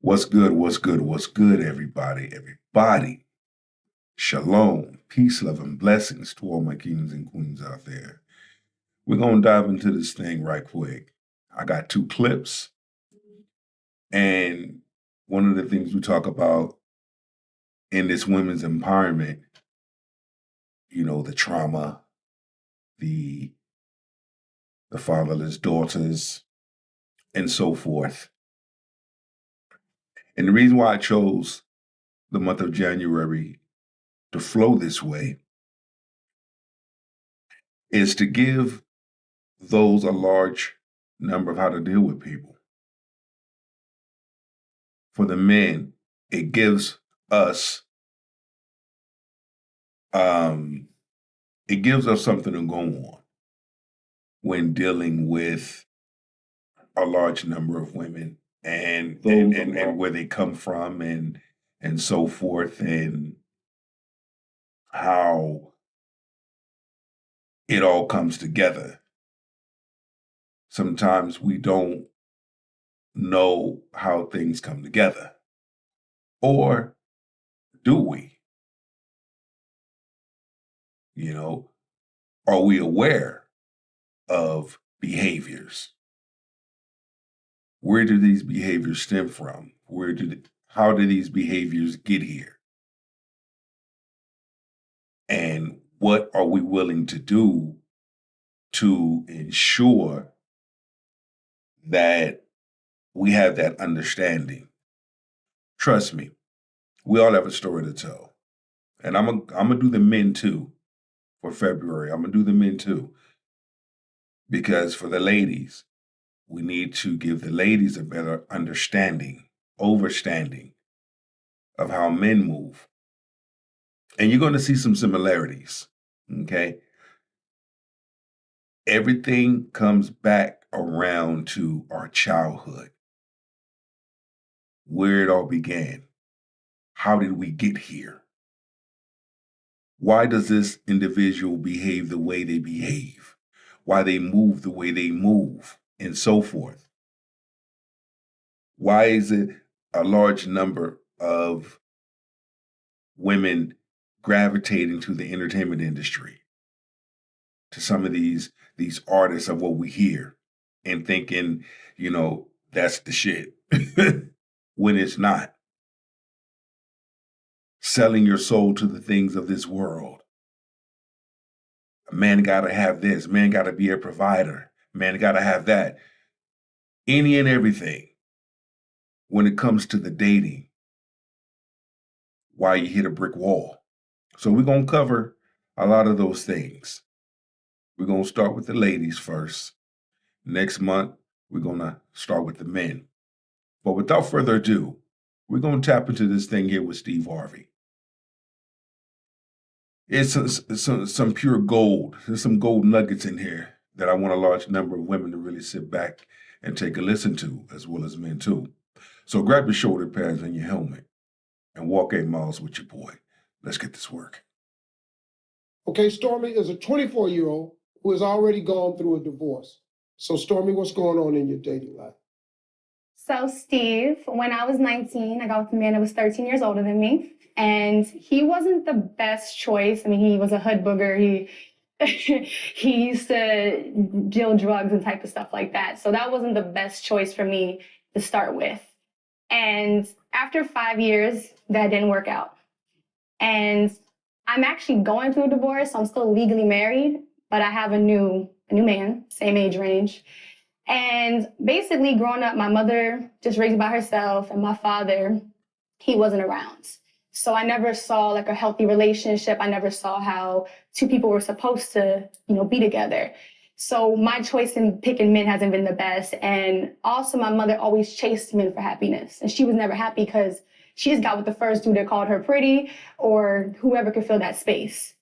What's good? What's good? What's good, everybody? Everybody. Shalom, peace, love, and blessings to all my kings and queens out there. We're going to dive into this thing right quick. I got two clips. And one of the things we talk about in this women's empowerment, the trauma, the fatherless daughters, and so forth. And the reason why I chose the month of January to flow this way is to give those a large number of how to deal with people. For the men, it gives us something to go on when dealing with a large number of women and where they come from and so forth, and how it all comes together. Sometimes we don't know how things come together. Or do we? Are we aware of behaviors? Where do these behaviors stem from? How do these behaviors get here? And what are we willing to do to ensure that we have that understanding? Trust me, we all have a story to tell. And I'm gonna do the men too for February. I'm gonna do the men too. Because for the ladies, we need to give the ladies a better understanding of how men move. And you're going to see some similarities, okay? Everything comes back around to our childhood, where it all began. How did we get here? Why does this individual behave the way they behave? Why they move the way they move, and so forth? Why is it a large number of women gravitating to the entertainment industry, to some of these artists of what we hear, and thinking, that's the shit, when it's not? Selling your soul to the things of this world. A man gotta have this, man gotta be a provider, man gotta have that. Any and everything. When it comes to the dating, why you hit a brick wall. So we're going to cover a lot of those things. We're going to start with the ladies first. Next month, we're going to start with the men. But without further ado, we're going to tap into this thing here with Steve Harvey. It's some pure gold. There's some gold nuggets in here that I want a large number of women to really sit back and take a listen to, as well as men too. So grab your shoulder pads and your helmet and walk 8 miles with your boy. Let's get this work. Okay, Stormy is a 24-year-old who has already gone through a divorce. So Stormy, what's going on in your dating life? So Steve, when I was 19, I got with a man that was 13 years older than me. And he wasn't the best choice. I mean, he was a hood booger. He used to deal drugs and type of stuff like that. So that wasn't the best choice for me to start with. And after 5 years, that didn't work out. And I'm actually going through a divorce. So I'm still legally married, but I have a new man, same age range. And basically growing up, my mother just raised by herself, and my father, he wasn't around. So I never saw like a healthy relationship. I never saw how two people were supposed to, be together. So my choice in picking men hasn't been the best. And also my mother always chased men for happiness. And she was never happy because she just got with the first dude that called her pretty or whoever could fill that space.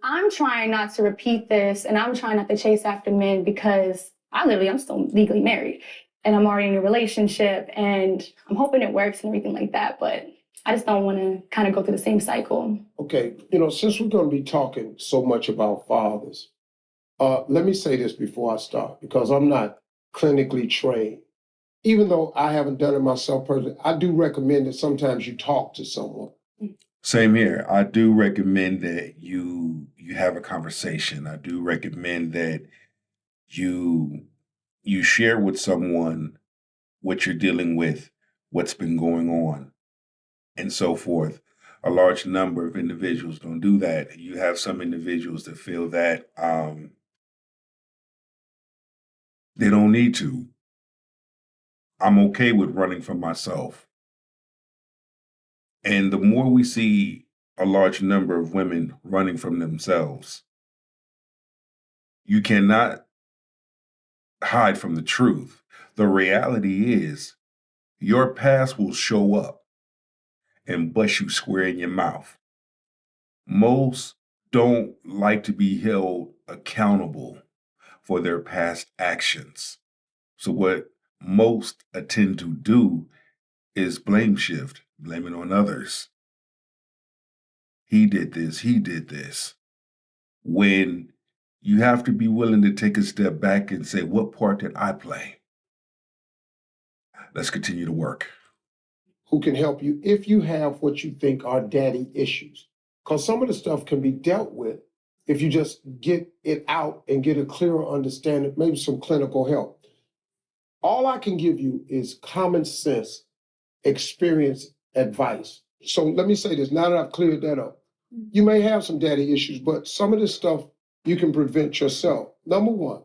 I'm trying not to repeat this, and I'm trying not to chase after men because I'm still legally married and I'm already in a relationship, and I'm hoping it works and everything like that. But I just don't want to kind of go through the same cycle. Okay, since we're going to be talking so much about fathers, let me say this before I start, because I'm not clinically trained. even though I haven't done it myself personally, I do recommend that sometimes you talk to someone. Same here. I do recommend that you have a conversation. I do recommend that you you share with someone what you're dealing with, what's been going on, and so forth. A large number of individuals don't do that. You have some individuals that feel that they don't need to. I'm okay with running from myself. And the more we see a large number of women running from themselves, you cannot hide from the truth. The reality is your past will show up and bust you square in your mouth. Most don't like to be held accountable for their past actions. So, what most tend to do is blame shift, blame it on others. He did this, he did this. When you have to be willing to take a step back and say, what part did I play? Let's continue to work. Who can help you if you have what you think are daddy issues. Because some of the stuff can be dealt with if you just get it out and get a clearer understanding, maybe some clinical help. All I can give you is common sense, experience, advice. So let me say this, now that I've cleared that up. You may have some daddy issues, but some of this stuff you can prevent yourself. Number one,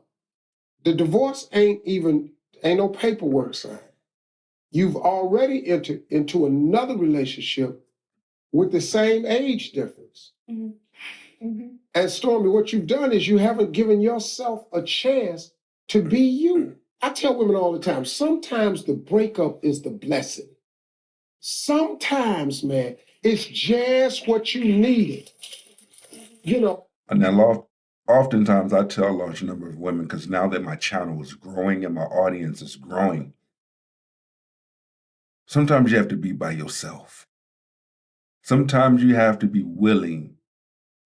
the divorce ain't no paperwork signed. You've already entered into another relationship with the same age difference. Mm-hmm. Mm-hmm. And Stormy, what you've done is you haven't given yourself a chance to be you. I tell women all the time, sometimes the breakup is the blessing. Sometimes, man, it's just what you needed. You know. And now, oftentimes I tell a large number of women, because now that my channel is growing and my audience is growing, sometimes you have to be by yourself. Sometimes you have to be willing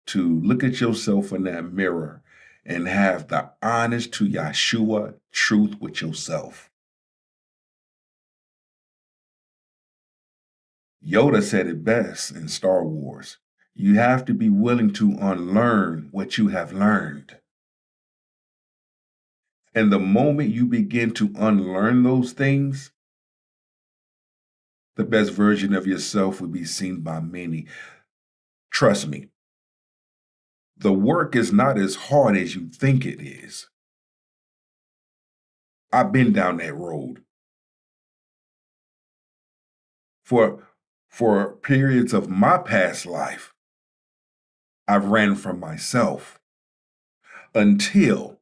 to look at yourself in that mirror and have the honest to Yahshua truth with yourself. Yoda said it best in Star Wars. You have to be willing to unlearn what you have learned. And the moment you begin to unlearn those things, the best version of yourself will be seen by many. Trust me, the work is not as hard as you think it is. I've been down that road. For periods of my past life, I've ran from myself until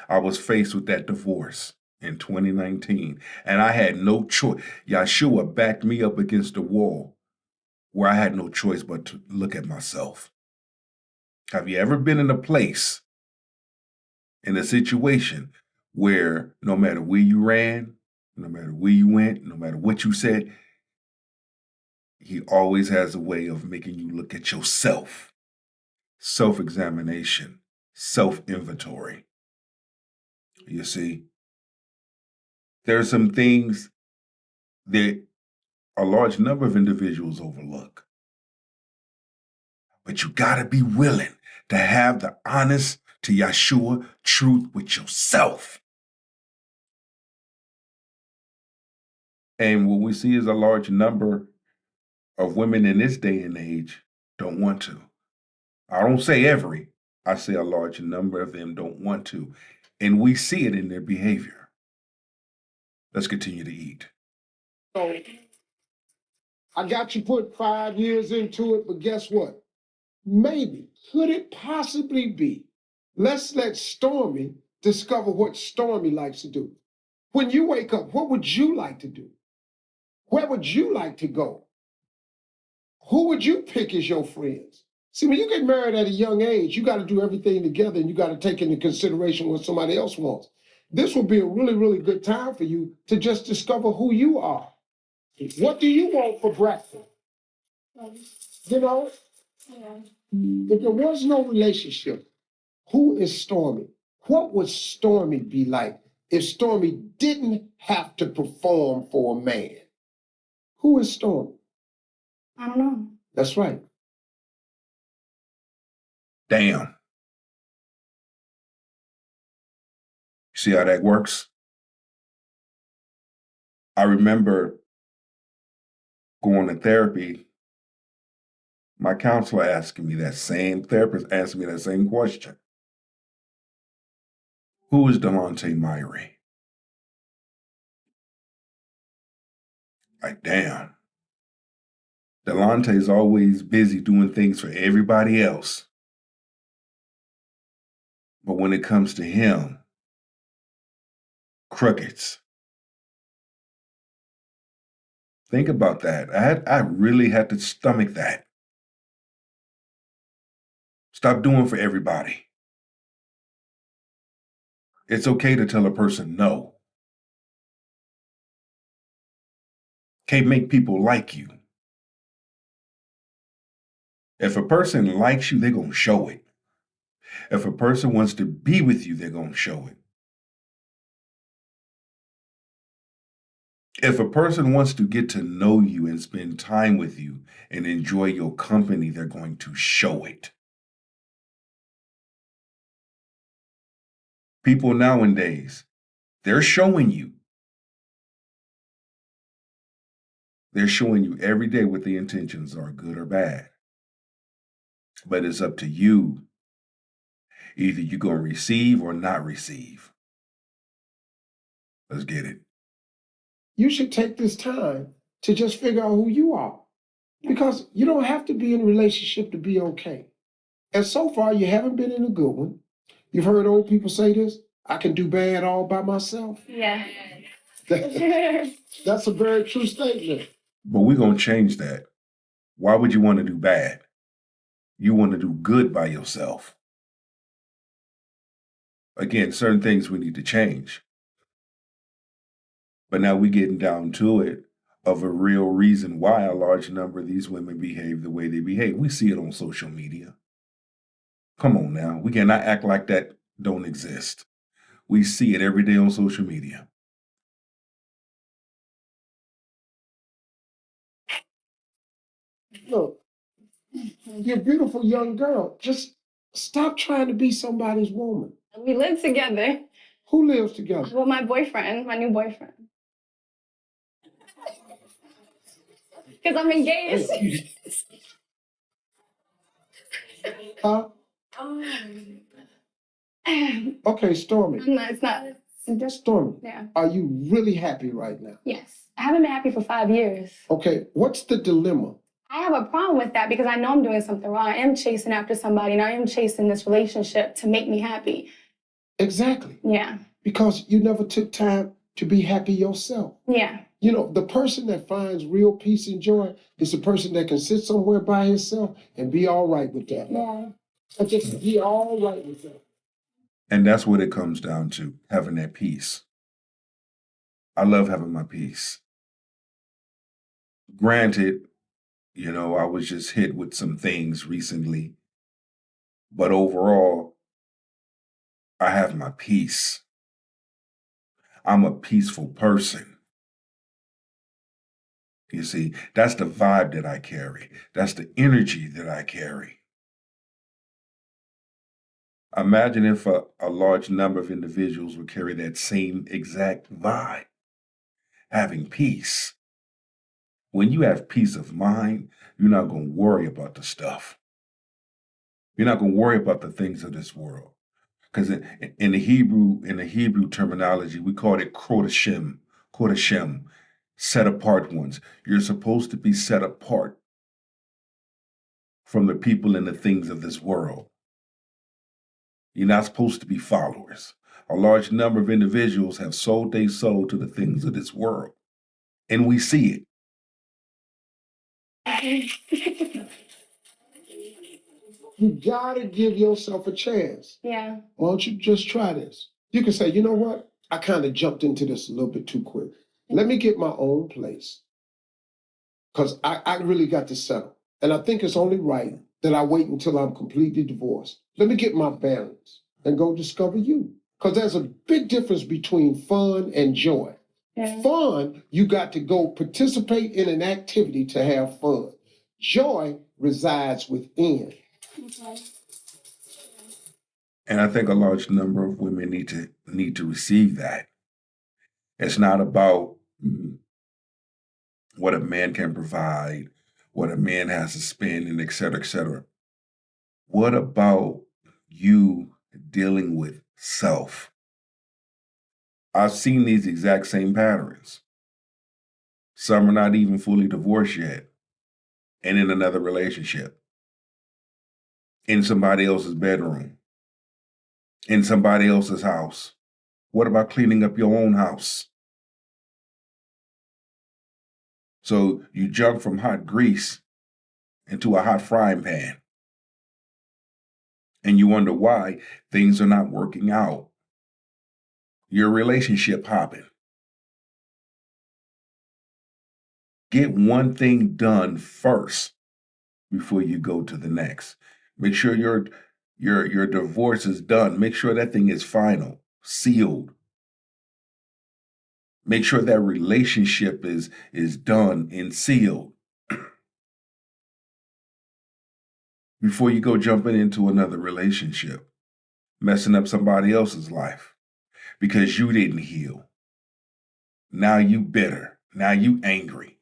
I was faced with that divorce in 2019. And I had no choice. Yahshua backed me up against the wall where I had no choice but to look at myself. Have you ever been in a place, in a situation where no matter where you ran, no matter where you went, no matter what you said, he always has a way of making you look at yourself. Self-examination, self-inventory. You see, there are some things that a large number of individuals overlook. But you gotta be willing to have the honest to Yahshua truth with yourself. And what we see is a large number of women in this day and age don't want to. I don't say every, I say a large number of them don't want to. And we see it in their behavior. Let's continue to eat. So I got you put 5 years into it, but guess what? Maybe, could it possibly be? Let's let Stormy discover what Stormy likes to do. When you wake up, what would you like to do? Where would you like to go? Who would you pick as your friends? See, when you get married at a young age, you got to do everything together and you got to take into consideration what somebody else wants. This will be a really, really good time for you to just discover who you are. What do you want for breakfast? You know, if there was no relationship, who is Stormy? What would Stormy be like if Stormy didn't have to perform for a man? Who is Stormy? I don't know. That's right. Damn. See how that works? I remember going to therapy, my counselor asking me that same therapist asked me that same question. Who is Delonte Myrie? Like, damn. Delonte's always busy doing things for everybody else. But when it comes to him, crickets. Think about that. I really had to stomach that. Stop doing for everybody. It's okay to tell a person no. Can't make people like you. If a person likes you, they're going to show it. If a person wants to be with you, they're going to show it. If a person wants to get to know you and spend time with you and enjoy your company, they're going to show it. People nowadays, they're showing you. They're showing you every day what the intentions are, good or bad. But it's up to you. Either you're going to receive or not receive. Let's get it. You should take this time to just figure out who you are. Because you don't have to be in a relationship to be okay. And so far, you haven't been in a good one. You've heard old people say this, I can do bad all by myself. Yeah. That's a very true statement. But we're going to change that. Why would you want to do bad? You want to do good by yourself. Again, certain things we need to change. But now we're getting down to it of a real reason why a large number of these women behave the way they behave. We see it on social media. Come on now. We cannot act like that don't exist. We see it every day on social media. Look, you're a beautiful young girl. Just stop trying to be somebody's woman. We live together. Who lives together? Well, my boyfriend, my new boyfriend. Because I'm engaged. Huh? Okay, Stormy. No, it's not. It's just, Stormy, yeah. are you really happy right now? Yes. I haven't been happy for 5 years. Okay, what's the dilemma? I have a problem with that because I know I'm doing something wrong. I am chasing after somebody and I am chasing this relationship to make me happy. Exactly. Yeah. Because you never took time to be happy yourself. Yeah. You know, the person that finds real peace and joy is the person that can sit somewhere by himself and be all right with that. Yeah. And just be all right with that. And that's what it comes down to, having that peace. I love having my peace. Granted, you know, I was just hit with some things recently, but overall, I have my peace. I'm a peaceful person. You see, that's the vibe that I carry. That's the energy that I carry. Imagine if a large number of individuals would carry that same exact vibe, having peace. When you have peace of mind, you're not going to worry about the stuff. You're not going to worry about the things of this world. Because in the Hebrew terminology, we call it kodashim, set apart ones. You're supposed to be set apart from the people and the things of this world. You're not supposed to be followers. A large number of individuals have sold their soul to the things of this world. And we see it. You gotta give yourself a chance. Yeah. Why don't you just try this? You can say, you know what? I kind of jumped into this a little bit too quick. Let me get my own place. Because I really got to settle. And I think it's only right that I wait until I'm completely divorced. Let me get my bearings and go discover you. Because there's a big difference between fun and joy. Yeah. Fun, you got to go participate in an activity to have fun. Joy resides within. Okay. And I think a large number of women need to receive that. It's not about what a man can provide, what a man has to spend, and et cetera, et cetera. What about you dealing with self? I've seen these exact same patterns. Some are not even fully divorced yet and in another relationship, in somebody else's bedroom, in somebody else's house. What about cleaning up your own house? So you jump from hot grease into a hot frying pan. And you wonder why things are not working out. Your relationship hopping. Get one thing done first before you go to the next. Make sure your divorce is done. Make sure that thing is final, sealed. Make sure that relationship is done and sealed before you go jumping into another relationship, messing up somebody else's life because you didn't heal. Now you bitter. Now you angry.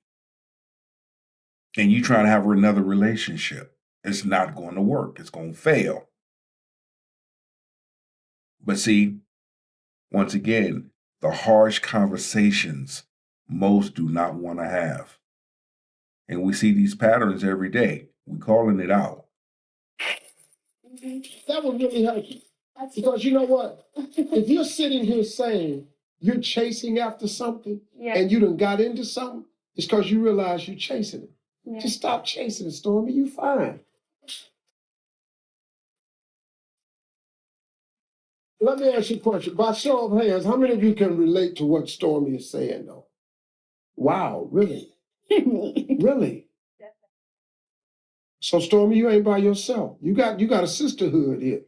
And you trying to have another relationship. It's not going to work. It's going to fail. But see, once again, the harsh conversations most do not want to have. And we see these patterns every day. We're calling it out. That would really help you. Because you know what? If you're sitting here saying you're chasing after something Yeah. and you done got into something, it's because you realize you're chasing it. Yeah. Just stop chasing it, Stormy. You fine. Let me ask you a question. By show of hands, how many of you can relate to what Stormy is saying, though? Wow, really? Really? So, Stormy, you ain't by yourself. You got a sisterhood here.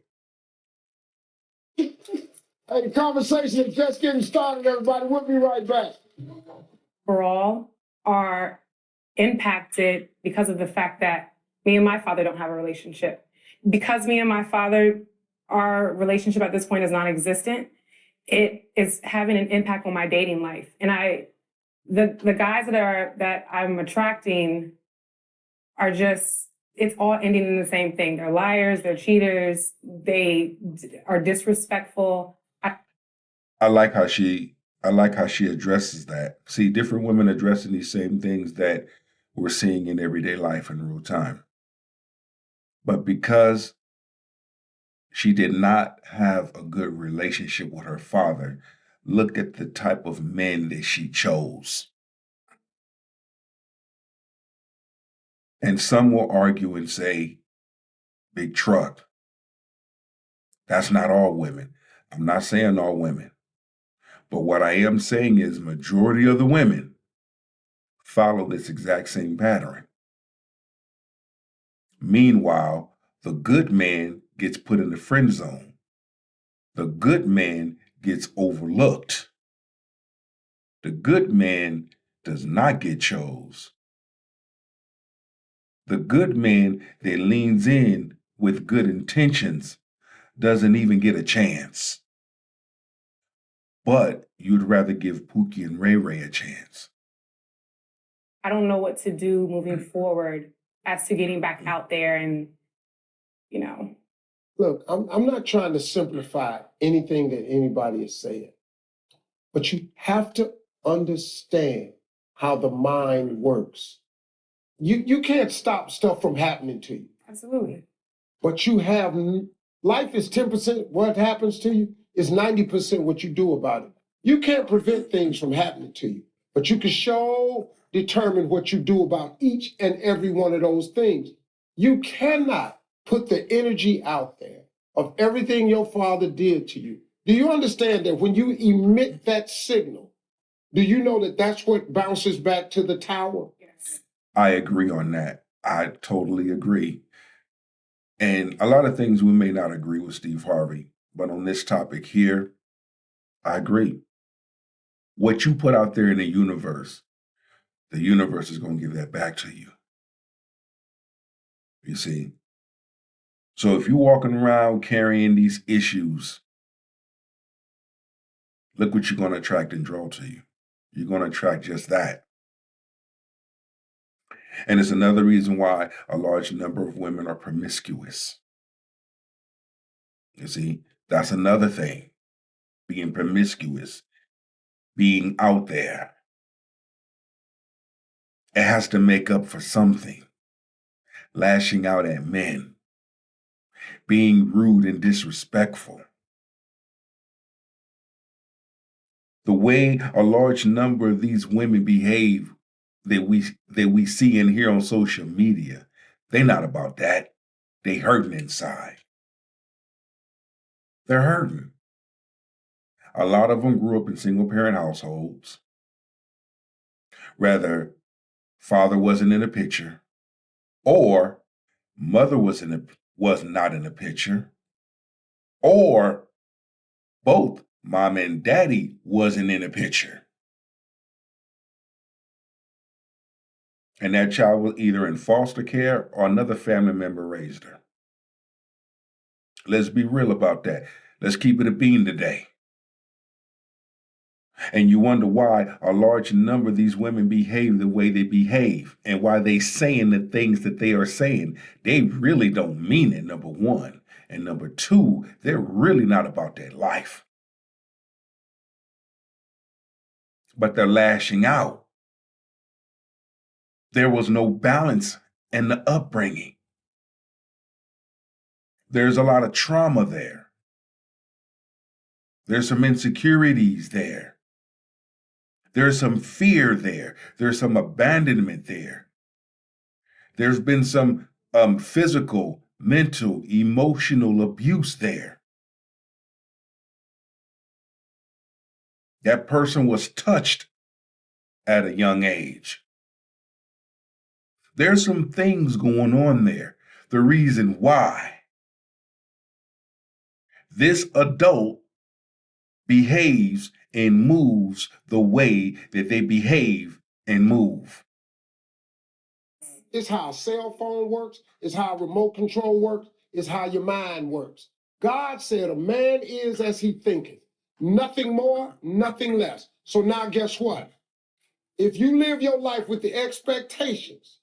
Hey, the conversation is just getting started, everybody. We'll be right back. Overall are impacted because of the fact that me and my father don't have a relationship. Because me and my father, our relationship at this point is non-existent, it is having an impact on my dating life. And the guys that I'm attracting are just, it's all ending in the same thing. They're liars, they're cheaters, they are disrespectful. I like how she addresses that. See, different women addressing these same things that we're seeing in everyday life in real time. But because she did not have a good relationship with her father, look at the type of men that she chose. And some will argue and say, big truck. That's not all women. I'm not saying all women. But what I am saying is majority of the women follow this exact same pattern. Meanwhile, the good man gets put in the friend zone. The good man gets overlooked. The good man does not get chose. The good man that leans in with good intentions doesn't even get a chance. But you'd rather give Pookie and Ray Ray a chance. I don't know what to do moving forward as to getting back out there and, you know. Look, I'm not trying to simplify anything that anybody is saying, but you have to understand how the mind works. You can't stop stuff from happening to you, Absolutely. but you have life is 10% what happens to you is 90% what you do about it. You can't prevent things from happening to you, but you can determine what you do about each and every one of those things. You cannot put the energy out there of everything your father did to you. Do you understand that when you emit that signal, do you know that that's what bounces back to the tower? Yes. I agree on that. I totally agree. And a lot of things we may not agree with Steve Harvey, but on this topic here, I agree. What you put out there in the universe is going to give that back to you. You see? So if you're walking around carrying these issues, look what you're going to attract and draw to you. You're going to attract just that. And it's another reason why a large number of women are promiscuous. You see, that's another thing. Being promiscuous, being out there. It has to make up for something. Lashing out at men, being rude and disrespectful. The way a large number of these women behave that we see and hear on social media, they're not about that. They hurting inside. They're hurting. A lot of them grew up in single parent households. Rather, father wasn't in the picture, or mother was not in the picture, or both mom and daddy wasn't in the picture. And that child was either in foster care or another family member raised her. Let's be real about that. Let's keep it a bean today. And you wonder why a large number of these women behave the way they behave and why they saying the things that they are saying. They really don't mean it, number one. And number two, they're really not about their life. But they're lashing out. There was no balance in the upbringing. There's a lot of trauma there. There's some insecurities there. There's some fear there. There's some abandonment there. There's been some physical, mental, emotional abuse there. That person was touched at a young age. There's some things going on there. The reason why this adult behaves and moves the way that they behave and move. It's how a cell phone works. It's how remote control works. It's how your mind works. God said a man is as he thinketh. Nothing more, nothing less. So now guess what? If you live your life with the expectations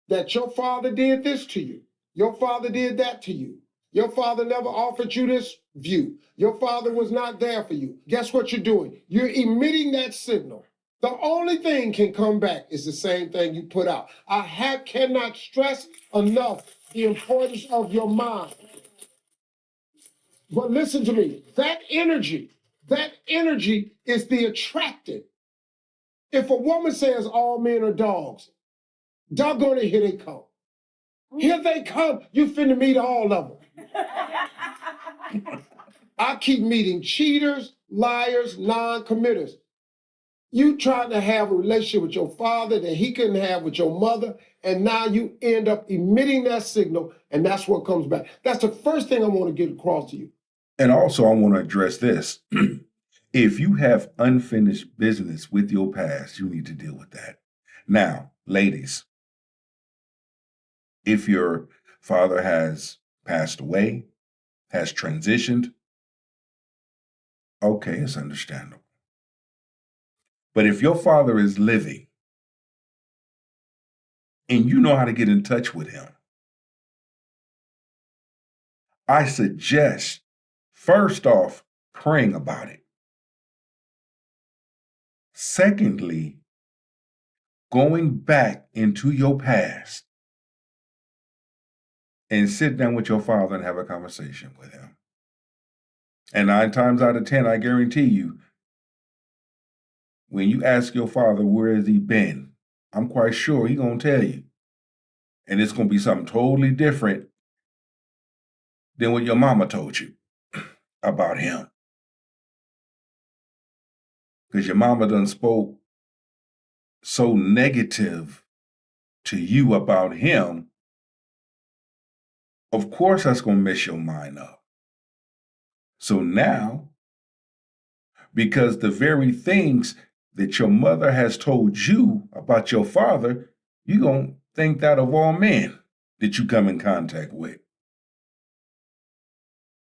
that your father did this to you, your father did that to you, your father never offered you this view, your father was not there for you, guess what you're doing? You're emitting that signal. The only thing can come back is the same thing you put out. I cannot stress enough the importance of your mind. But listen to me, that energy is the attractant. If a woman says all men are dogs, doggone it, here they come. Here they come. You finna meet all of them. I keep meeting cheaters, liars, non-committers. You trying to have a relationship with your father that he couldn't have with your mother, and now you end up emitting that signal, and that's what comes back. That's the first thing I want to get across to you. And also, I want to address this. If you have unfinished business with your past, you need to deal with that. Now, ladies, if your father has passed away, has transitioned, okay, it's understandable. But if your father is living and you know how to get in touch with him, I suggest, first off, praying about it. Secondly, going back into your past and sit down with your father and have a conversation with him. And 9 times out of 10, I guarantee you, when you ask your father where has he been, I'm quite sure he's going to tell you. And it's going to be something totally different than what your mama told you about him. Because your mama done spoke so negative to you about him, of course that's going to mess your mind up. So now, Because the very things that your mother has told you about your father, you're going to think that of all men that you come in contact with.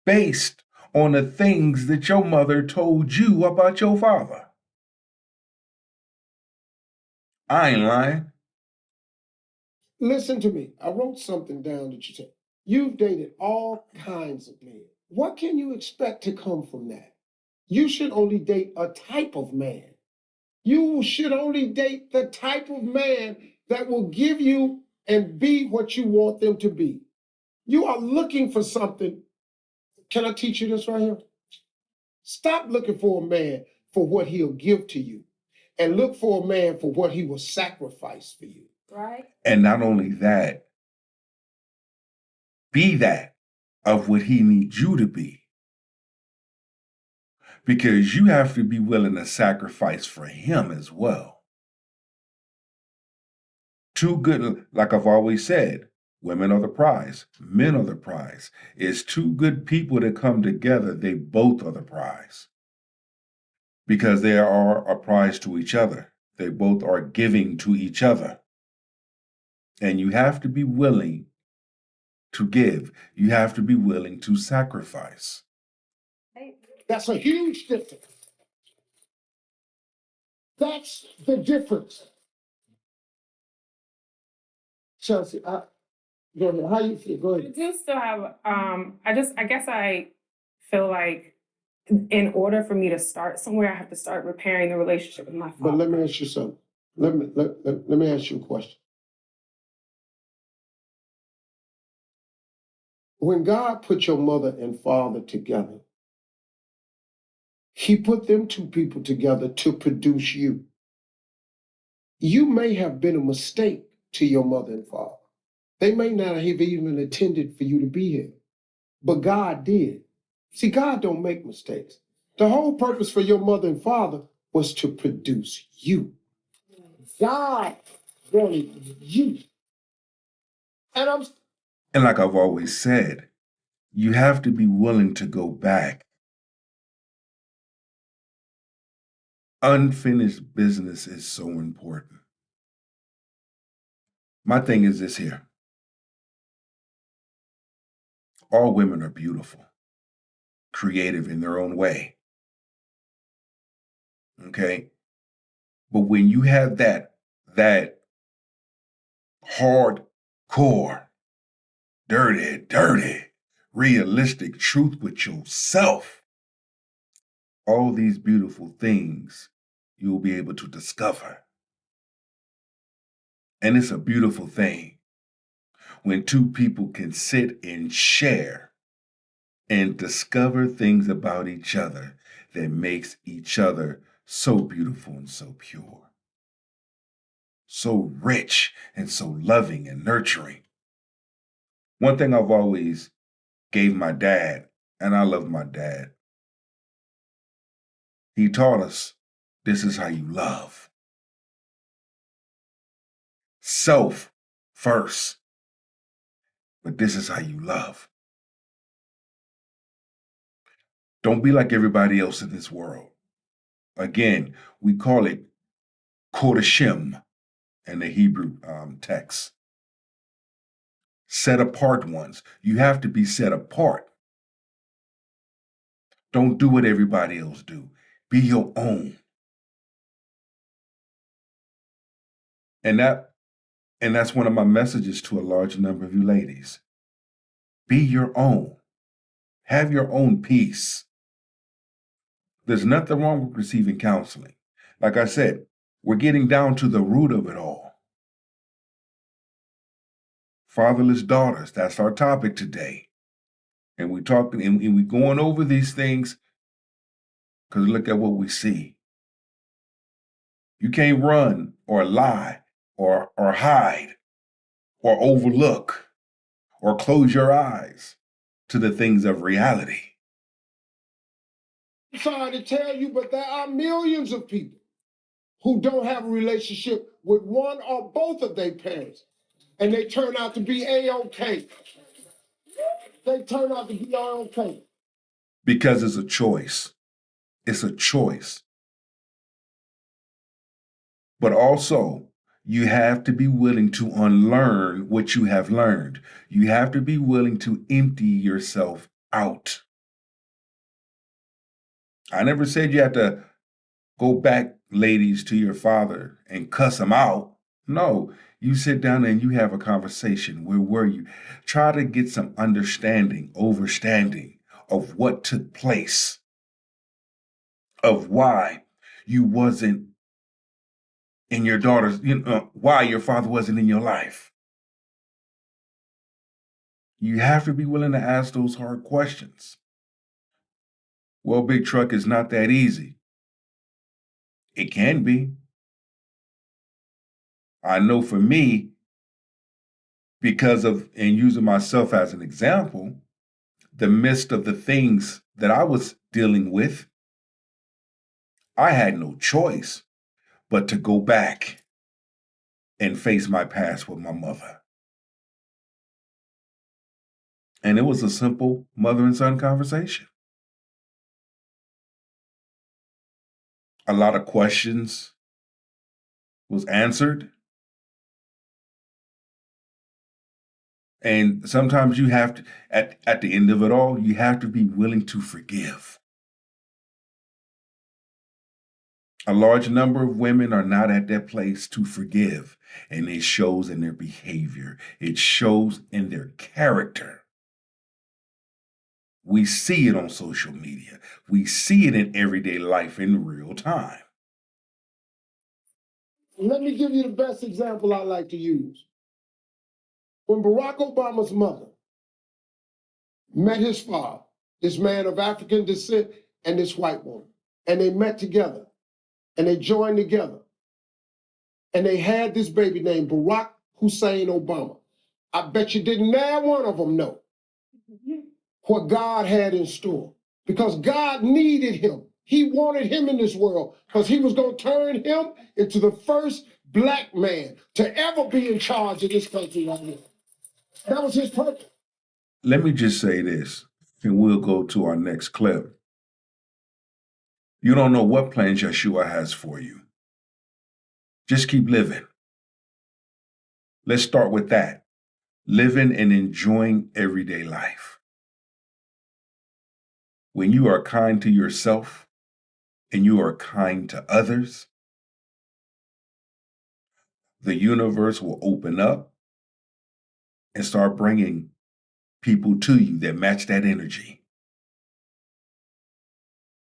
Based on the things that your mother told you about your father. I ain't lying. Listen to me. I wrote something down that you said. You've dated all kinds of men. What can you expect to come from that? You should only date a type of man. You should only date the type of man that will give you and be what you want them to be. You are looking for something. Can I teach you this right here? Stop looking for a man for what he'll give to you, and look for a man for what he will sacrifice for you. Right. And not only that, be that of what he needs you to be. Because you have to be willing to sacrifice for him as well. Two good, like I've always said, women are the prize, men are the prize. It's two good people that come together, they both are the prize. Because they are a prize to each other. They both are giving to each other. And you have to be willing to give. You have to be willing to sacrifice. That's a huge difference. That's the difference. Chelsea, go ahead. How you feel? Go I ahead. do still have, I guess I feel like in order for me to start somewhere, I have to start repairing the relationship with my father. But let me ask you something. Let me ask you a question. When God put your mother and father together, he put them two people together to produce you. You may have been a mistake to your mother and father. They may not have even intended for you to be here, but God did. See, God don't make mistakes. The whole purpose for your mother and father was to produce you. God wanted you. And like I've always said, you have to be willing to go back. Unfinished business is so important. My thing is this here. All women are beautiful, creative in their own way. Okay? But when you have that hardcore, dirty, realistic truth with yourself, all these beautiful things you'll be able to discover. And it's a beautiful thing when two people can sit and share and discover things about each other that makes each other so beautiful and so pure, so rich and so loving and nurturing. One thing I've always gave my dad, and I love my dad, he taught us this is how you love. Self first, but this is how you love. Don't be like everybody else in this world. Again, we call it kodashim in the Hebrew text. Set apart ones. You have to be set apart. Don't do what everybody else do. Be your own. And that's one of my messages to a large number of you ladies. Be your own. Have your own peace. There's nothing wrong with receiving counseling. Like I said, we're getting down to the root of it all. Fatherless daughters, that's our topic today. And we're talking and we're going over these things because look at what we see. You can't run or lie or hide or overlook or close your eyes to the things of reality. I'm sorry to tell you, but there are millions of people who don't have a relationship with one or both of their parents, and they turn out to be A-OK. They turn out to be A-OK. Because it's a choice. It's a choice. But also, you have to be willing to unlearn what you have learned. You have to be willing to empty yourself out. I never said you have to go back, ladies, to your father and cuss him out. No, you sit down and you have a conversation. Where were you? Try to get some understanding, overstanding of what took place, of why you wasn't in your daughter's, why your father wasn't in your life. You have to be willing to ask those hard questions. Well, Big Truck, is not that easy. It can be. I know for me, because of, and using myself as an example, the midst of the things that I was dealing with, I had no choice but to go back and face my past with my mother. And it was a simple mother and son conversation. A lot of questions was answered. And sometimes you have to, at the end of it all, you have to be willing to forgive. A large number of women are not at that place to forgive, and it shows in their behavior. It shows in their character. We see it on social media. We see it in everyday life in real time. Let me give you the best example I like to use. When Barack Obama's mother met his father, this man of African descent and this white woman, and they met together and they joined together and they had this baby named Barack Hussein Obama. I bet you didn't now one of them know what God had in store, because God needed him. He wanted him in this world because he was going to turn him into the first black man to ever be in charge of this country right now. That was his purpose. Let me just say this, and we'll go to our next clip. You don't know what plans Yeshua has for you. Just keep living. Let's start with that. Living and enjoying everyday life. When you are kind to yourself and you are kind to others, the universe will open up and start bringing people to you that match that energy.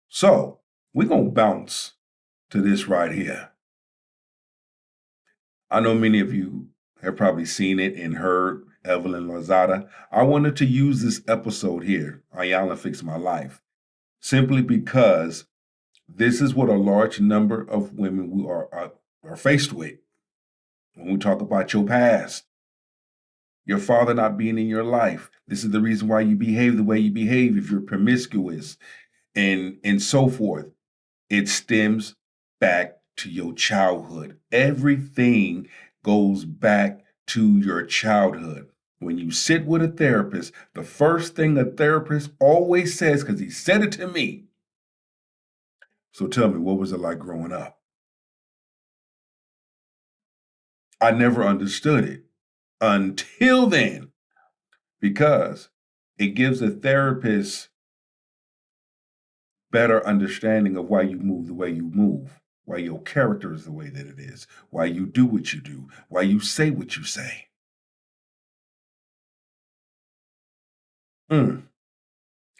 So we're going to bounce to this right here. I know many of you have probably seen it and heard Evelyn Lozada. I wanted to use this episode here, Ayala Fix My Life, simply because this is what a large number of women we are faced with. When we talk about your past, your father not being in your life, this is the reason why you behave the way you behave. If you're promiscuous and so forth, it stems back to your childhood. Everything goes back to your childhood. When you sit with a therapist, the first thing a therapist always says, because he said it to me, so tell me, what was it like growing up? I never understood it until then, because it gives a therapist better understanding of why you move the way you move, why your character is the way that it is, why you do what you do, why you say what you say.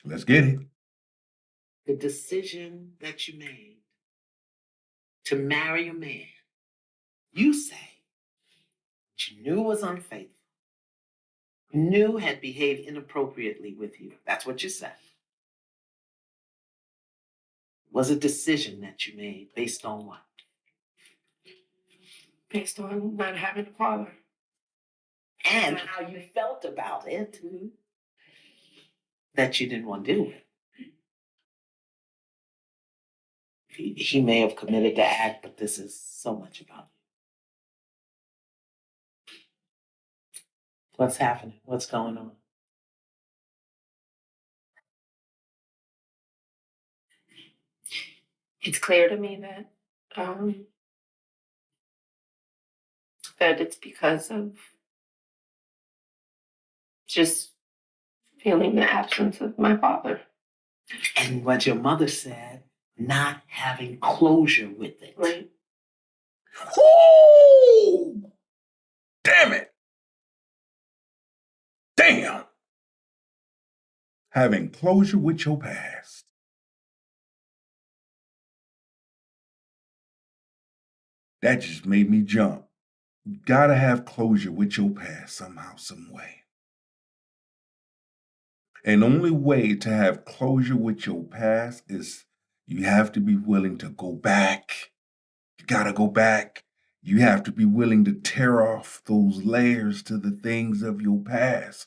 Let's get it. The decision that you made to marry a man, you say, that you knew was unfaithful, knew had behaved inappropriately with you. That's what you said. Was a decision that you made based on what? Based on not having a father. And how you felt about it, that you didn't want to deal with. He may have committed the act, but this is so much about you. What's happening? What's going on? it's clear to me that it's because of just feeling the absence of my father. And what your mother said, not having closure with it. Right. Whoo! Damn it. Damn. Having closure with your past. That just made me jump. You gotta have closure with your past somehow, some way. And the only way to have closure with your past is you have to be willing to go back. You gotta go back. You have to be willing to tear off those layers to the things of your past,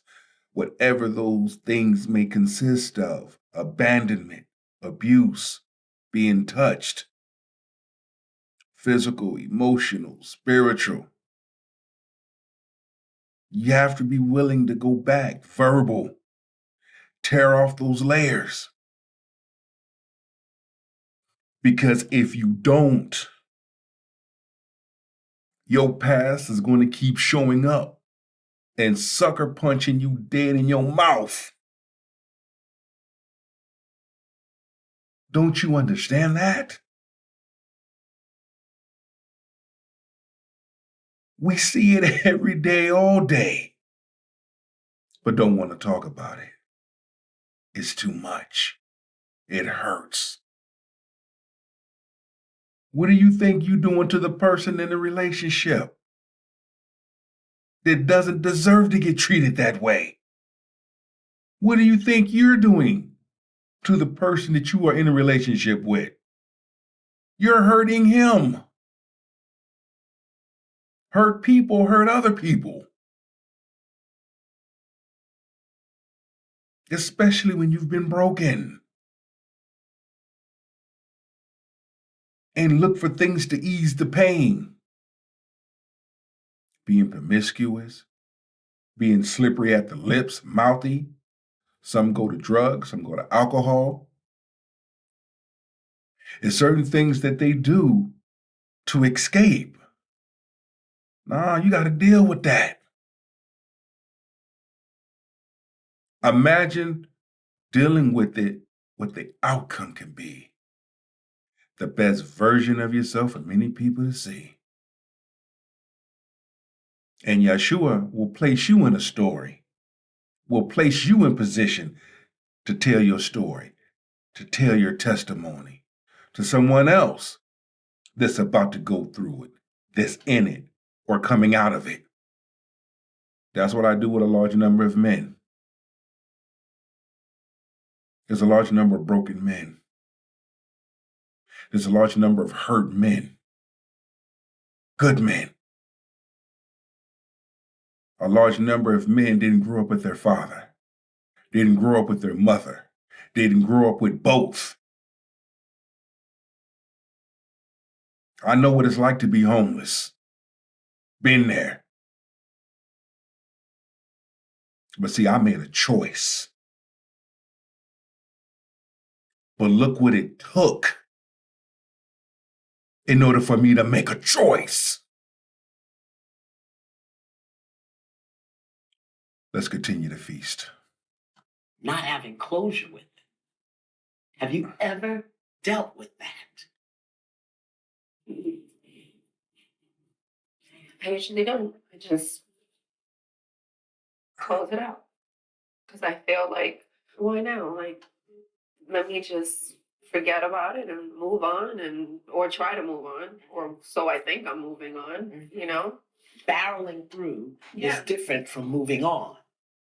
whatever those things may consist of: abandonment, abuse, being touched, physical, emotional, spiritual. You have to be willing to go back, verbal, tear off those layers. Because if you don't, your past is going to keep showing up and sucker punching you dead in your mouth. Don't you understand that? We see it every day, all day, but don't want to talk about it. It's too much. It hurts. What do you think you're doing to the person in the relationship that doesn't deserve to get treated that way? What do you think you're doing to the person that you are in a relationship with? You're hurting him. Hurt people hurt other people. Especially when you've been broken. And look for things to ease the pain. Being promiscuous, being slippery at the lips, mouthy. Some go to drugs, some go to alcohol. There's certain things that they do to escape. Nah, you got to deal with that. Imagine dealing with it, what the outcome can be. The best version of yourself for many people to see. And Yeshua will place you in a story, will place you in position to tell your story, to tell your testimony to someone else that's about to go through it, that's in it, or coming out of it. That's what I do with a large number of men. There's a large number of broken men. There's a large number of hurt men, good men. A large number of men didn't grow up with their father. They didn't grow up with their mother. They didn't grow up with both. I know what it's like to be homeless. Been there. But see, I made a choice. But look what it took in order for me to make a choice. Let's continue the feast. Not having closure with it. Have you ever dealt with that? I usually don't. I just close it out. Because I feel like, why now? Like, let me just forget about it and move on or try to move on. Or so I think I'm moving on, you know? Barreling through Yeah. is different from moving on.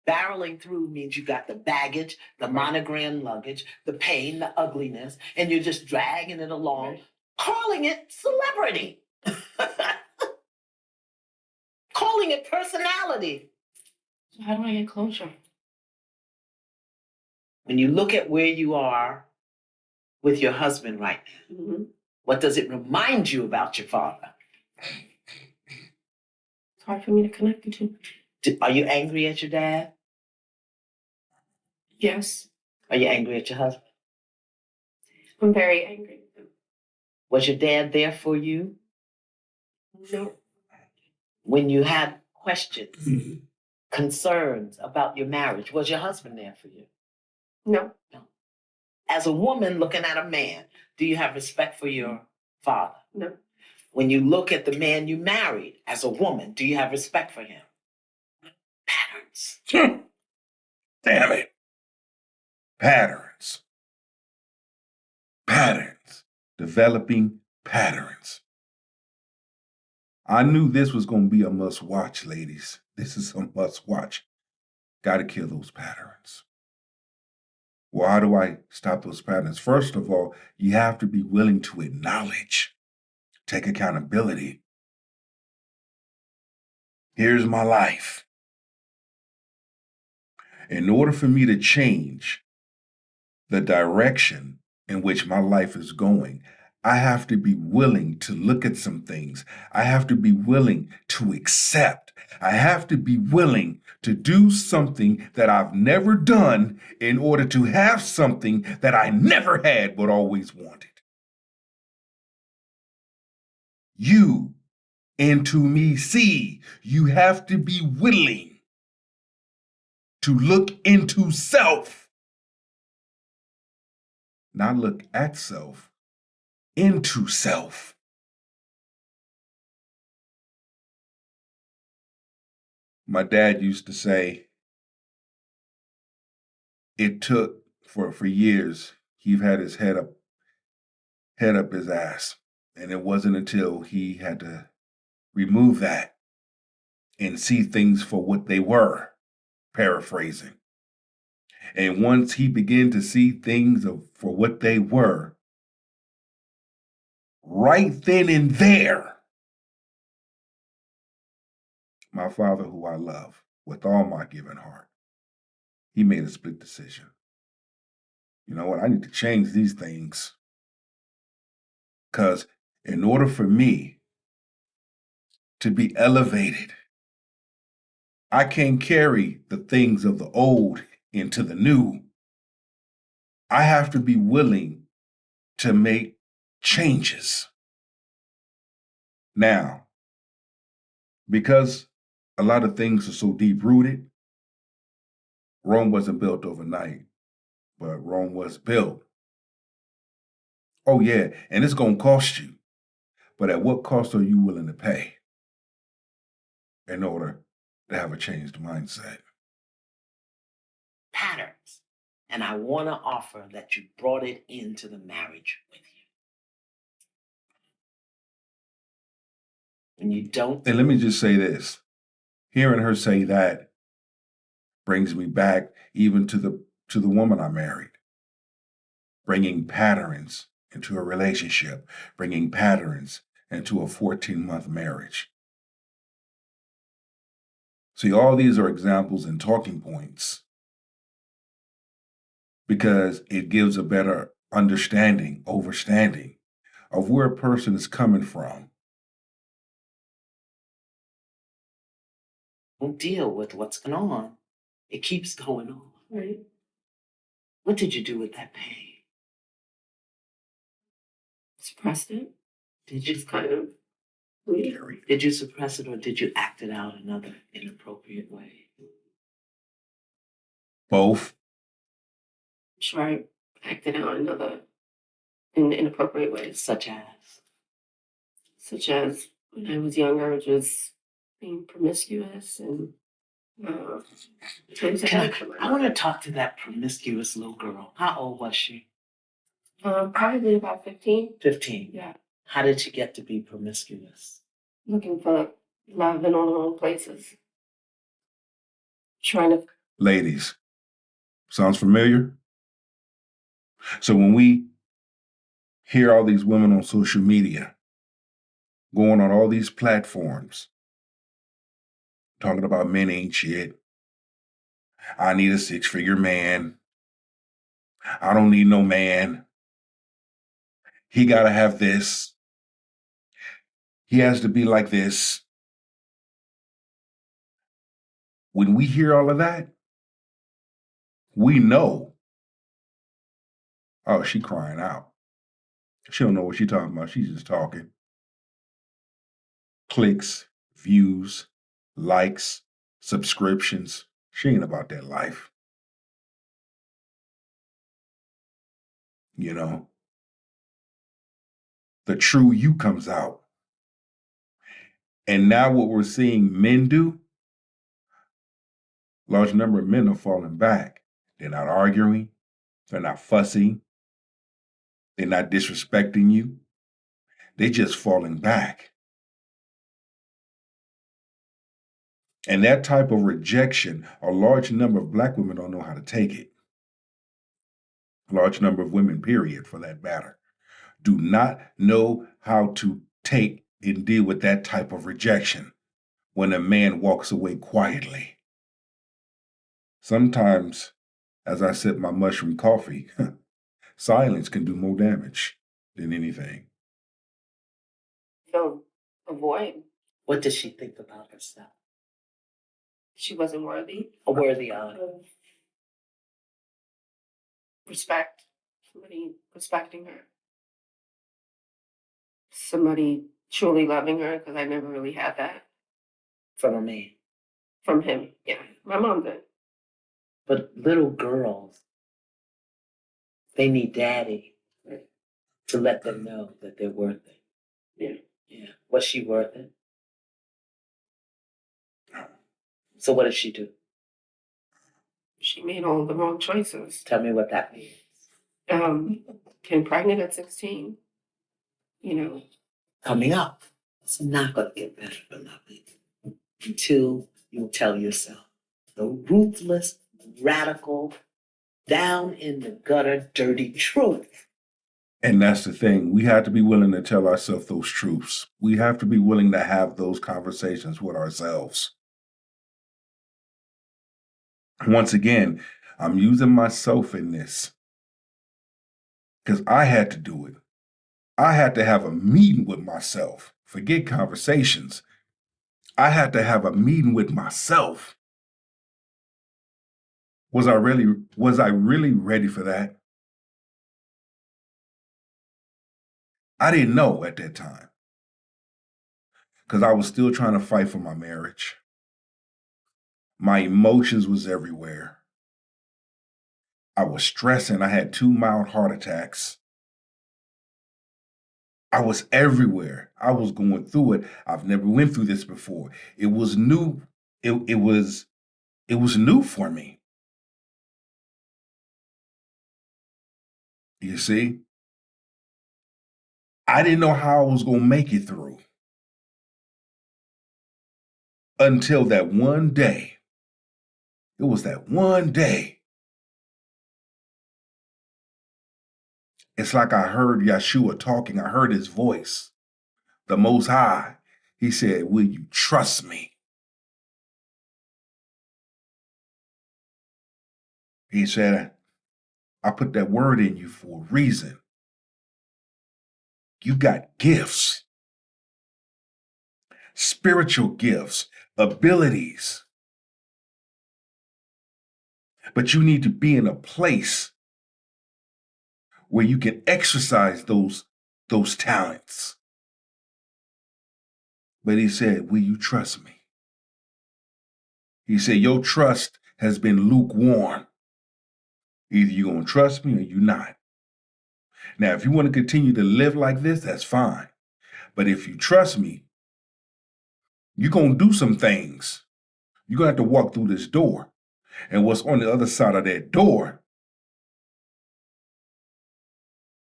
Barreling through means you got the baggage, the monogram luggage, the pain, the ugliness, and you're just dragging it along, Right. calling it celebrity, calling it personality. So how do I get closure? When you look at where you are with your husband right now, Mm-hmm. what does it remind you about your father? It's hard for me to connect the two. Are you angry at your dad? Yes, Are you angry at your husband? I'm very angry with him. Was your dad there for you No. when you had questions, concerns about your marriage? Was your husband there for you? No. As a woman looking at a man, do you have respect for your father? No. When you look at the man you married as a woman, do you have respect for him? Patterns. Damn it. Patterns. Patterns. Developing patterns. I knew this was going to be a must watch, ladies. This is a must watch. Got to kill those patterns. Well, how do I stop those patterns? First of all, you have to be willing to acknowledge, take accountability. Here's my life. In order for me to change the direction in which my life is going, I have to be willing to look at some things. I have to be willing to accept. I have to be willing to do something that I've never done in order to have something that I never had but always wanted. You into me see, you have to be willing to look into self, not look at self, into self. My dad used to say, it took for years, he've had his head up his ass. And it wasn't until he had to remove that and see things for what they were, paraphrasing. And once he began to see things for what they were, right then and there, my father, who I love with all my given heart, he made a split decision. You know what? I need to change these things. Because in order for me to be elevated, I can't carry the things of the old into the new. I have to be willing to make changes. Now, because a lot of things are so deep rooted, Rome wasn't built overnight, but Rome was built. Oh, yeah, and it's going to cost you. But at what cost are you willing to pay in order to have a changed mindset? Patterns. And I want to offer that you brought it into the marriage with you. And you don't. And let me just say this. Hearing her say that brings me back even to the woman I married. Bringing patterns into a relationship, bringing patterns into a 14-month marriage. See, all these are examples and talking points because it gives a better understanding, overstanding of where a person is coming from. Don't deal with what's going on. It keeps going on. Right. What did you do with that pain? Suppressed it. Did you Just kind of weird. Did you suppress it or did you act it out another inappropriate way? Both. Sure, I acted out in inappropriate ways, Such as? such as when I was younger, just being promiscuous and things like Can that. I want to talk to that promiscuous little girl. How old was she? Probably about 15. 15. Yeah, How did she get to be promiscuous? looking for love in all the wrong places. Trying to Ladies, sounds familiar? So when we hear all these women on social media going on all these platforms talking about men ain't shit, I need a 6-figure man, I don't need no man, he gotta have this, he has to be like this. When we hear all of that, we know, oh, she crying out. She don't know what she's talking about. She's just talking. Clicks, views, likes, subscriptions. She ain't about that life. You know, the true you comes out. And now what we're seeing men do, large number of men are falling back. They're not arguing. They're not fussing. They're not disrespecting you. They're just falling back. And that type of rejection, a large number of Black women don't know how to take it. A large number of women, period, for that matter, do not know how to take and deal with that type of rejection when a man walks away quietly. Sometimes, as I sip my mushroom coffee, silence can do more damage than anything. Feel avoid. What does she think about herself? She wasn't worthy A worthy of. of respect. Somebody respecting her. Somebody truly loving her, because I never really had that From a man. from him. Yeah, my mom did. But little girls, they need daddy to let them know that they're worth it. Yeah. Yeah. Was she worth it? So what did she do? She made all the wrong choices. Tell me what that means. Getting pregnant at 16. You know, Coming up. It's not going to get better, beloved, until you tell yourself the ruthless, radical, down in the gutter, dirty truth. And that's the thing. We have to be willing to tell ourselves those truths. We have to be willing to have those conversations with ourselves. Once again, I'm using myself in this because I had to do it. I had to have a meeting with myself. Forget conversations. I had to have a meeting with myself. Was I really ready for that? I didn't know at that time because I was still trying to fight for my marriage. My emotions was everywhere. I was stressing. I had 2 mild heart attacks. I was everywhere. I was going through it. I've never went through this before. It was new. It was new for me. You see? I didn't know how I was going to make it through until that one day. It was that one day. It's like I heard Yeshua talking. I heard his voice, the Most High. He said, "Will you trust me?" He said, "I put that word in you for a reason. You got gifts, spiritual gifts, abilities. But you need to be in a place where you can exercise those talents." But he said, "Will you trust me?" He said, "Your trust has been lukewarm. Either you're going to trust me or you're not. Now, if you want to continue to live like this, that's fine. But if you trust me, you're going to do some things. You're going to have to walk through this door. And what's on the other side of that door,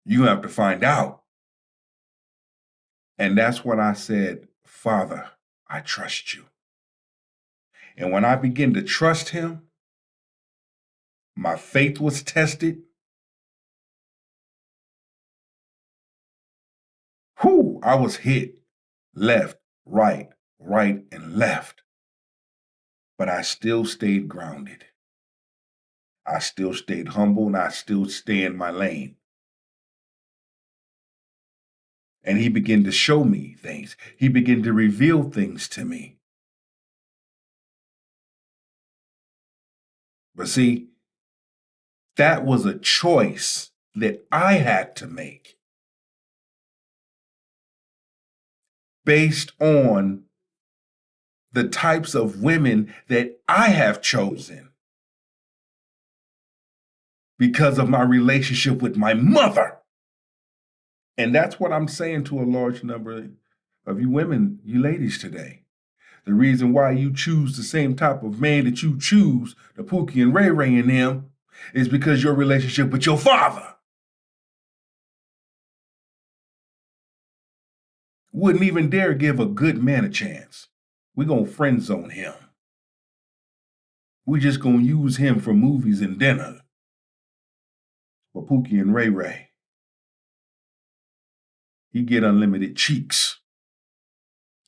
you have to find out." And that's when I said, "Father, I trust you." And when I began to trust him, my faith was tested. Whew, I was hit left, right, and left. But I still stayed grounded. I still stayed humble and I still stay in my lane. And he began to show me things. He began to reveal things to me. But see, that was a choice that I had to make. based on the types of women that I have chosen because of my relationship with my mother. And that's what I'm saying to a large number of you women, you ladies today. The reason why you choose the same type of man that you choose, the Pookie and Ray Ray and them, is because your relationship with your father wouldn't even dare give a good man a chance. We're going to friend zone him. We're just going to use him for movies and dinner. For Pookie and Ray Ray, he get unlimited cheeks.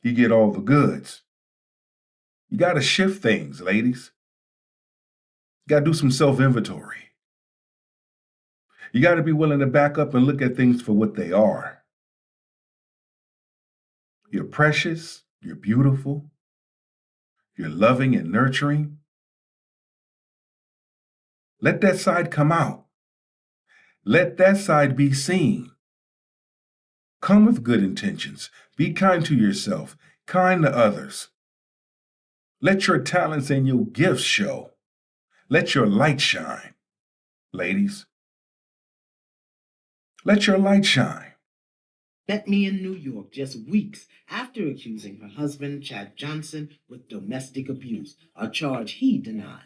He get all the goods. You got to shift things, ladies. You got to do some self-inventory. You got to be willing to back up and look at things for what they are. You're precious. You're beautiful. You're loving and nurturing. Let that side come out. Let that side be seen. Come with good intentions. Be kind to yourself, kind to others. Let your talents and your gifts show. Let your light shine, ladies. Let your light shine. Met me in New York just weeks after accusing her husband, Chad Johnson, with domestic abuse, a charge he denies.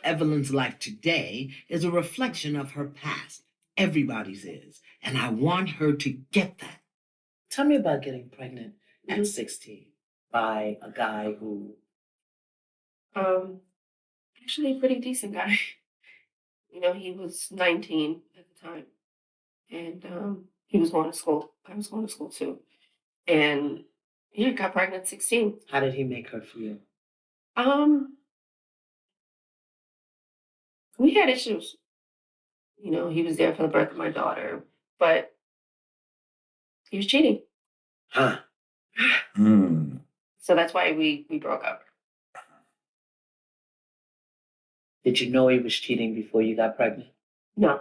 Evelyn's life today is a reflection of her past. Everybody's is, and I want her to get that. Tell me about getting pregnant at 16 by a guy who... Actually a pretty decent guy. You know, he was 19 at the time. And he was going to school. I was going to school too. And yeah, got pregnant at 16. How did he make her feel? We had issues. You know, he was there for the birth of my daughter, but he was cheating. Huh? So that's why we broke up. Did you know he was cheating before you got pregnant? No.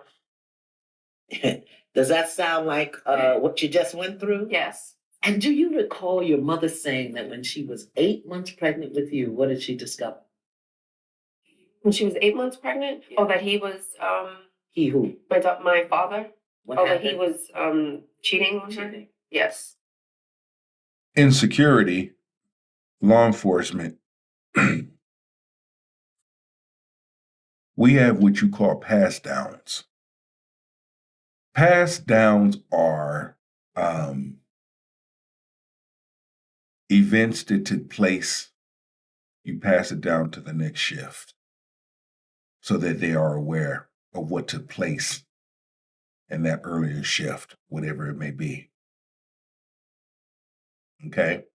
Does that sound like what you just went through? Yes. And do you recall your mother saying that when she was 8 months pregnant with you, what did she discover? When she was 8 months pregnant? Yeah. Oh, that he was He who? my father? What Oh, happened? that he was cheating on her? Cheating. Yes. In security, law enforcement, we have what you call pass downs. Pass downs are events that took place. You pass it down to the next shift so that they are aware of what took place in that earlier shift, whatever it may be. Okay?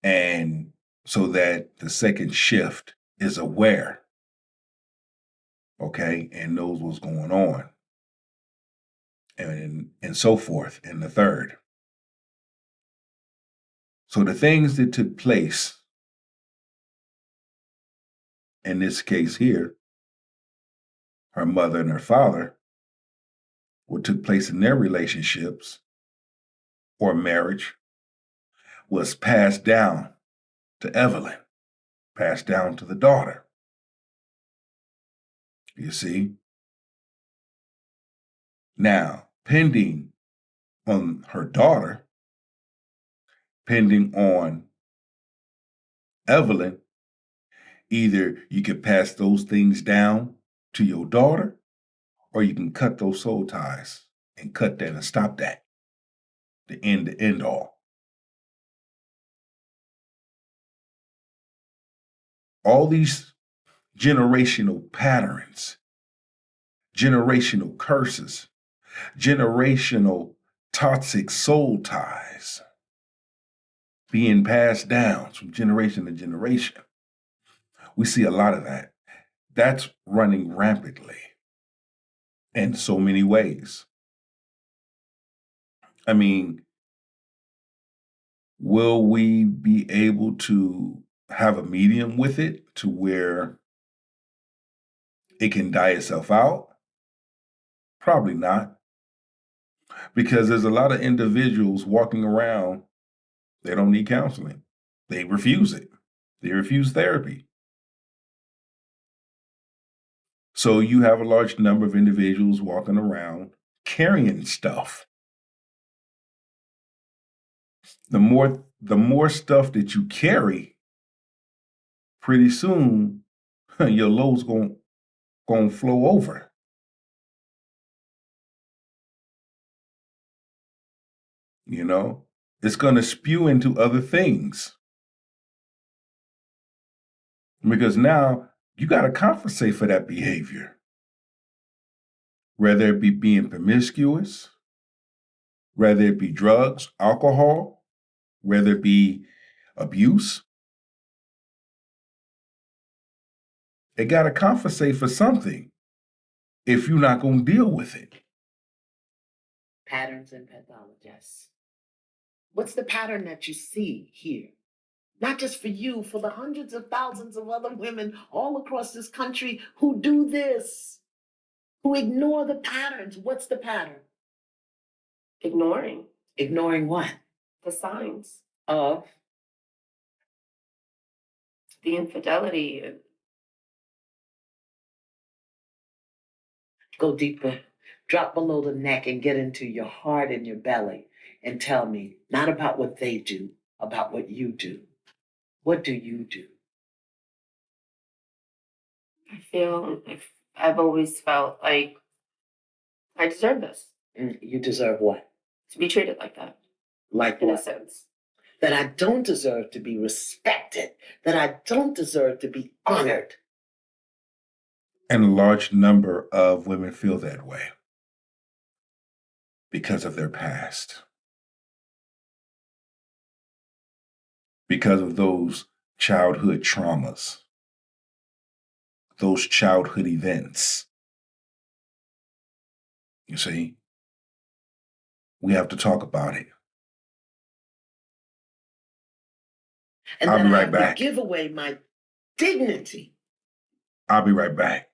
And so that the second shift is aware, okay, and knows what's going on, and so forth in the third. So the things that took place in this case here, her mother and her father, what took place in their relationships or marriage was passed down to Evelyn, passed down to the daughter. You see? Now, pending on her daughter, pending on Evelyn, either you can pass those things down to your daughter, or you can cut those soul ties and cut that and stop that. The end all. All these generational patterns, generational curses, generational toxic soul ties being passed down from generation to generation. We see a lot of that. That's running rampantly in so many ways. I mean, will we be able to have a medium with it to where it can die itself out? Probably not. Because there's a lot of individuals walking around, they don't need counseling. They refuse it. They refuse therapy. So you have a large number of individuals walking around carrying stuff. The more stuff that you carry, pretty soon your load's gonna flow over. You know, it's gonna spew into other things. Because now you gotta compensate for that behavior. Whether it be being promiscuous, whether it be drugs, alcohol, whether it be abuse. It got to compensate for something if you're not going to deal with it. Patterns and pathologies. What's the pattern that you see here? Not just for you, for the hundreds of thousands of other women all across this country who do this, who ignore the patterns. What's the pattern? Ignoring Ignoring what? the signs, Of the infidelity. go deeper, drop below the neck and get into your heart and your belly and tell me, not about what they do, about what you do. What do you do? I feel I've always felt like I deserve this, You deserve what? to be treated like that, Like in a what? sense. That I don't deserve to be respected, that I don't deserve to be honored. And a large number of women feel that way because of their past, because of those childhood traumas, those childhood events. You see, we have to talk about it. And I'll then be I right have to back. give away my dignity. I'll be right back.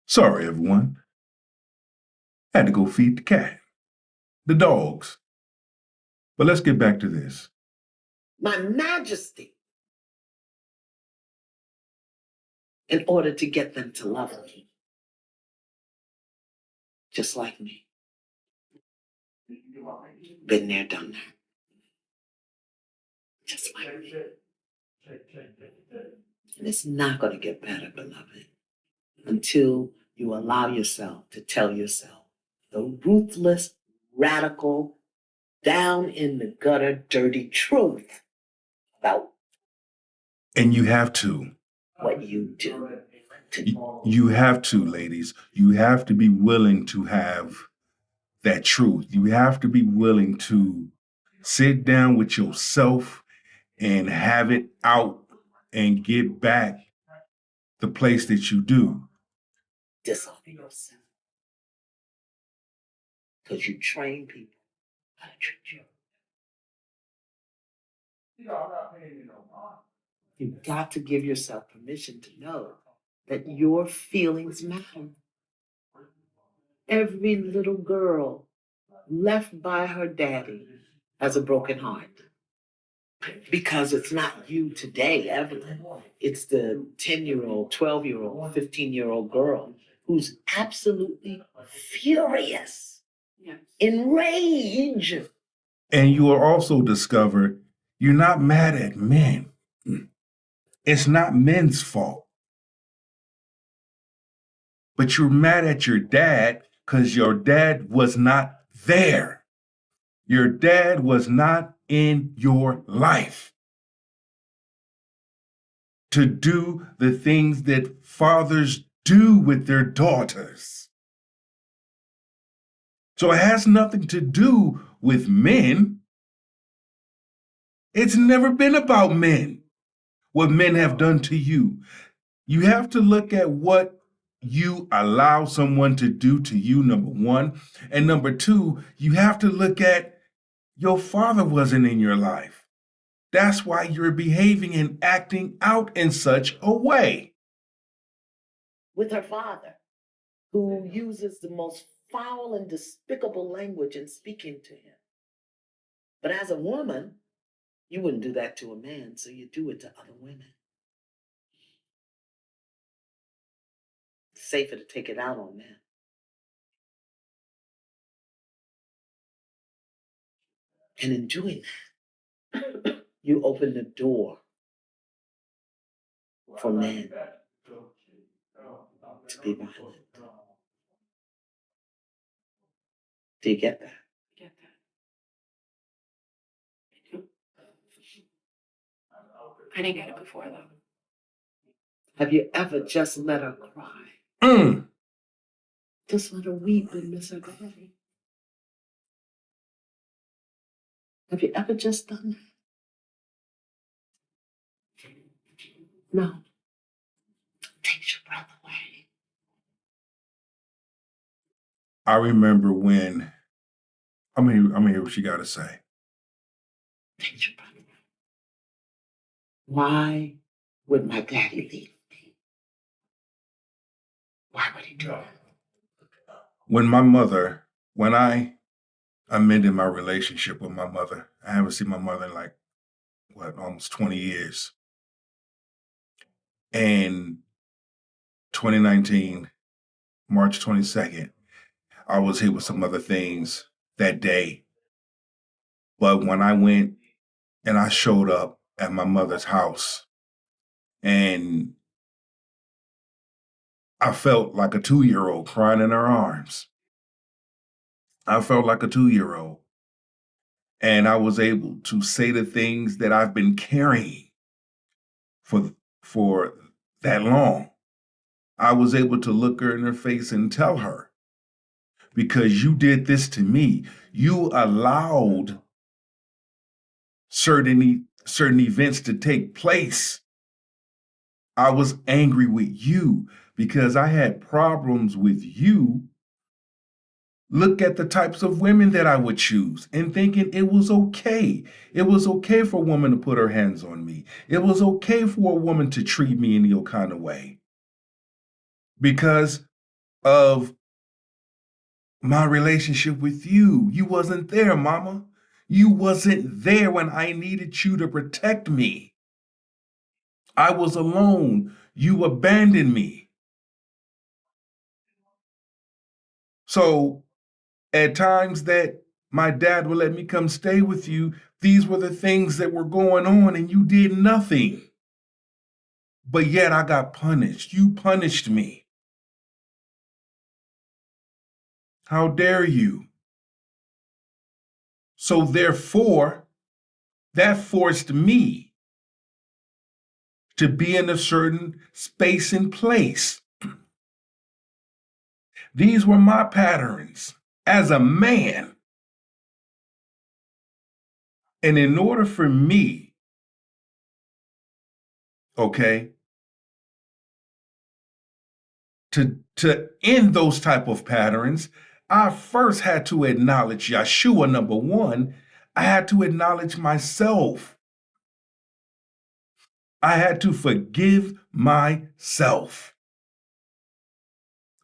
Sorry, everyone. Had to go feed the cat, the dogs. But let's get back to this. My majesty. In order to get them to love me. Just like me. Been there, done that. Just like me. And it's not going to get better, beloved, until you allow yourself to tell yourself the ruthless, radical, down in the gutter, dirty truth about And you have to. what you do. You have to, ladies. You have to be willing to have that truth. You have to be willing to sit down with yourself and have it out and get back the place that you do. Dishonor yourself. Because you train people how to treat you. You've got to give yourself permission to know that your feelings matter. Every little girl left by her daddy has a broken heart. Because it's not you today, Evelyn. It's the 10-year-old, 12-year-old, 15-year-old girl who's absolutely furious, Yes. enraged. And you will also discover you're not mad at men. It's not men's fault. But you're mad at your dad because your dad was not there. Your dad was not in your life to do the things that fathers do with their daughters. So it has nothing to do with men. It's never been about men, what men have done to you. You have to look at what you allow someone to do to you, number one. And number two, you have to look at your father wasn't in your life. That's why you're behaving and acting out in such a way. With her father, who uses the most foul and despicable language in speaking to him. But as a woman, you wouldn't do that to a man, so you do it to other women. It's safer to take it out on them. And in doing that, you open the door for men to be violent. Do you get that? Get that. I didn't get it before though. Have you ever just let her cry? Just let her weep and miss her daddy? Have you ever just done that? No. Takes your breath away. I remember when, I'm gonna hear what she got to say. Takes your breath away. Why would my daddy leave me? Why would he do that? When I amended my relationship with my mother, I haven't seen my mother in like, almost 20 years. And 2019, March 22nd, I was hit with some other things that day. But when I went and I showed up at my mother's house, and I felt like a 2-year-old crying in her arms. I felt like a 2-year-old. And I was able to say the things that I've been carrying for that long. I was able to look her in her face and tell her, because you did this to me. You allowed certain events to take place. I was angry with you because I had problems with you. Look at the types of women that I would choose and thinking it was okay. It was okay for a woman to put her hands on me. It was okay for a woman to treat me in any kind of way. Because of my relationship with you. You wasn't there, mama. You wasn't there when I needed you to protect me. I was alone. You abandoned me. So at times that my dad would let me come stay with you, these were the things that were going on and you did nothing. But yet I got punished. You punished me. How dare you? So therefore, that forced me to be in a certain space and place. These were my patterns as a man. And in order for me, okay, to end those type of patterns, I first had to acknowledge Yeshua, number one. I had to acknowledge myself. I had to forgive myself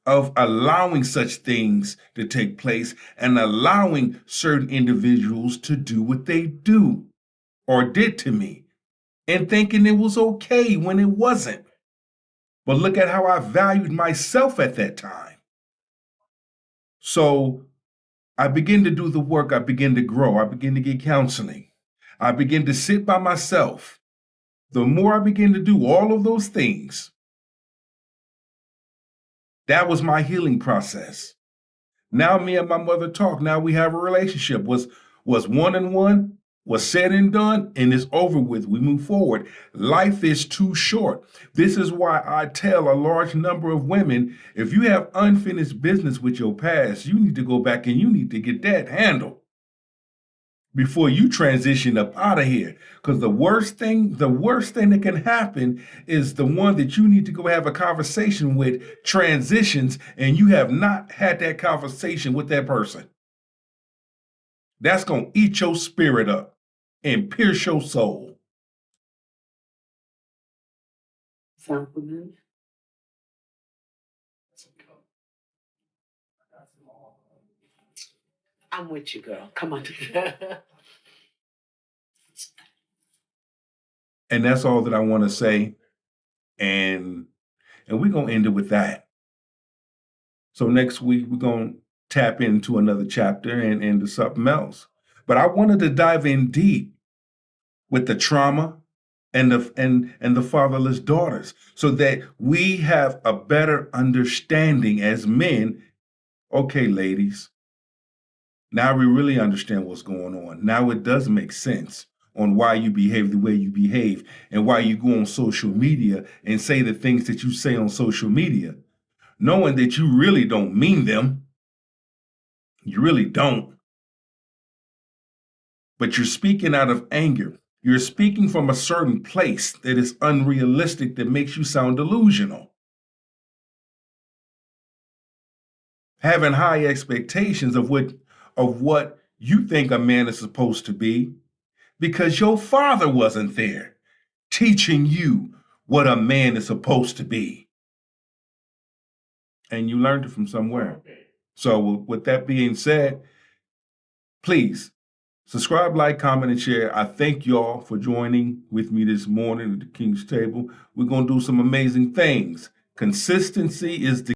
of allowing such things to take place and allowing certain individuals to do what they do or did to me and thinking it was okay when it wasn't. But look at how I valued myself at that time. So I begin to do the work. I begin to grow. I begin to get counseling. I begin to sit by myself. The more I begin to do all of those things, that was my healing process. Now me and my mother talk. Now we have a relationship. Was 1 and 1? What's said and done, and it's over with. We move forward. Life is too short. This is why I tell a large number of women, if you have unfinished business with your past, you need to go back and you need to get that handled before you transition up out of here. Because the worst thing that can happen is the one that you need to go have a conversation with transitions, and you have not had that conversation with that person. That's going to eat your spirit up and pierce your soul. Sound familiar? I'm with you, girl. Come on. And that's all that I want to say. And we're going to end it with that. So next week, we're going to tap into another chapter and into something else. But I wanted to dive in deep with the trauma and the fatherless daughters, so that we have a better understanding as men. Okay, ladies, now we really understand what's going on. Now it does make sense on why you behave the way you behave, and why you go on social media and say the things that you say on social media, knowing that you really don't mean them. You really don't. But you're speaking out of anger. You're speaking from a certain place that is unrealistic, that makes you sound delusional. Having high expectations of what you think a man is supposed to be, because your father wasn't there teaching you what a man is supposed to be. And you learned it from somewhere. So with that being said, please subscribe, like, comment, and share. I thank y'all for joining with me this morning at the King's Table. We're going to do some amazing things. Consistency is the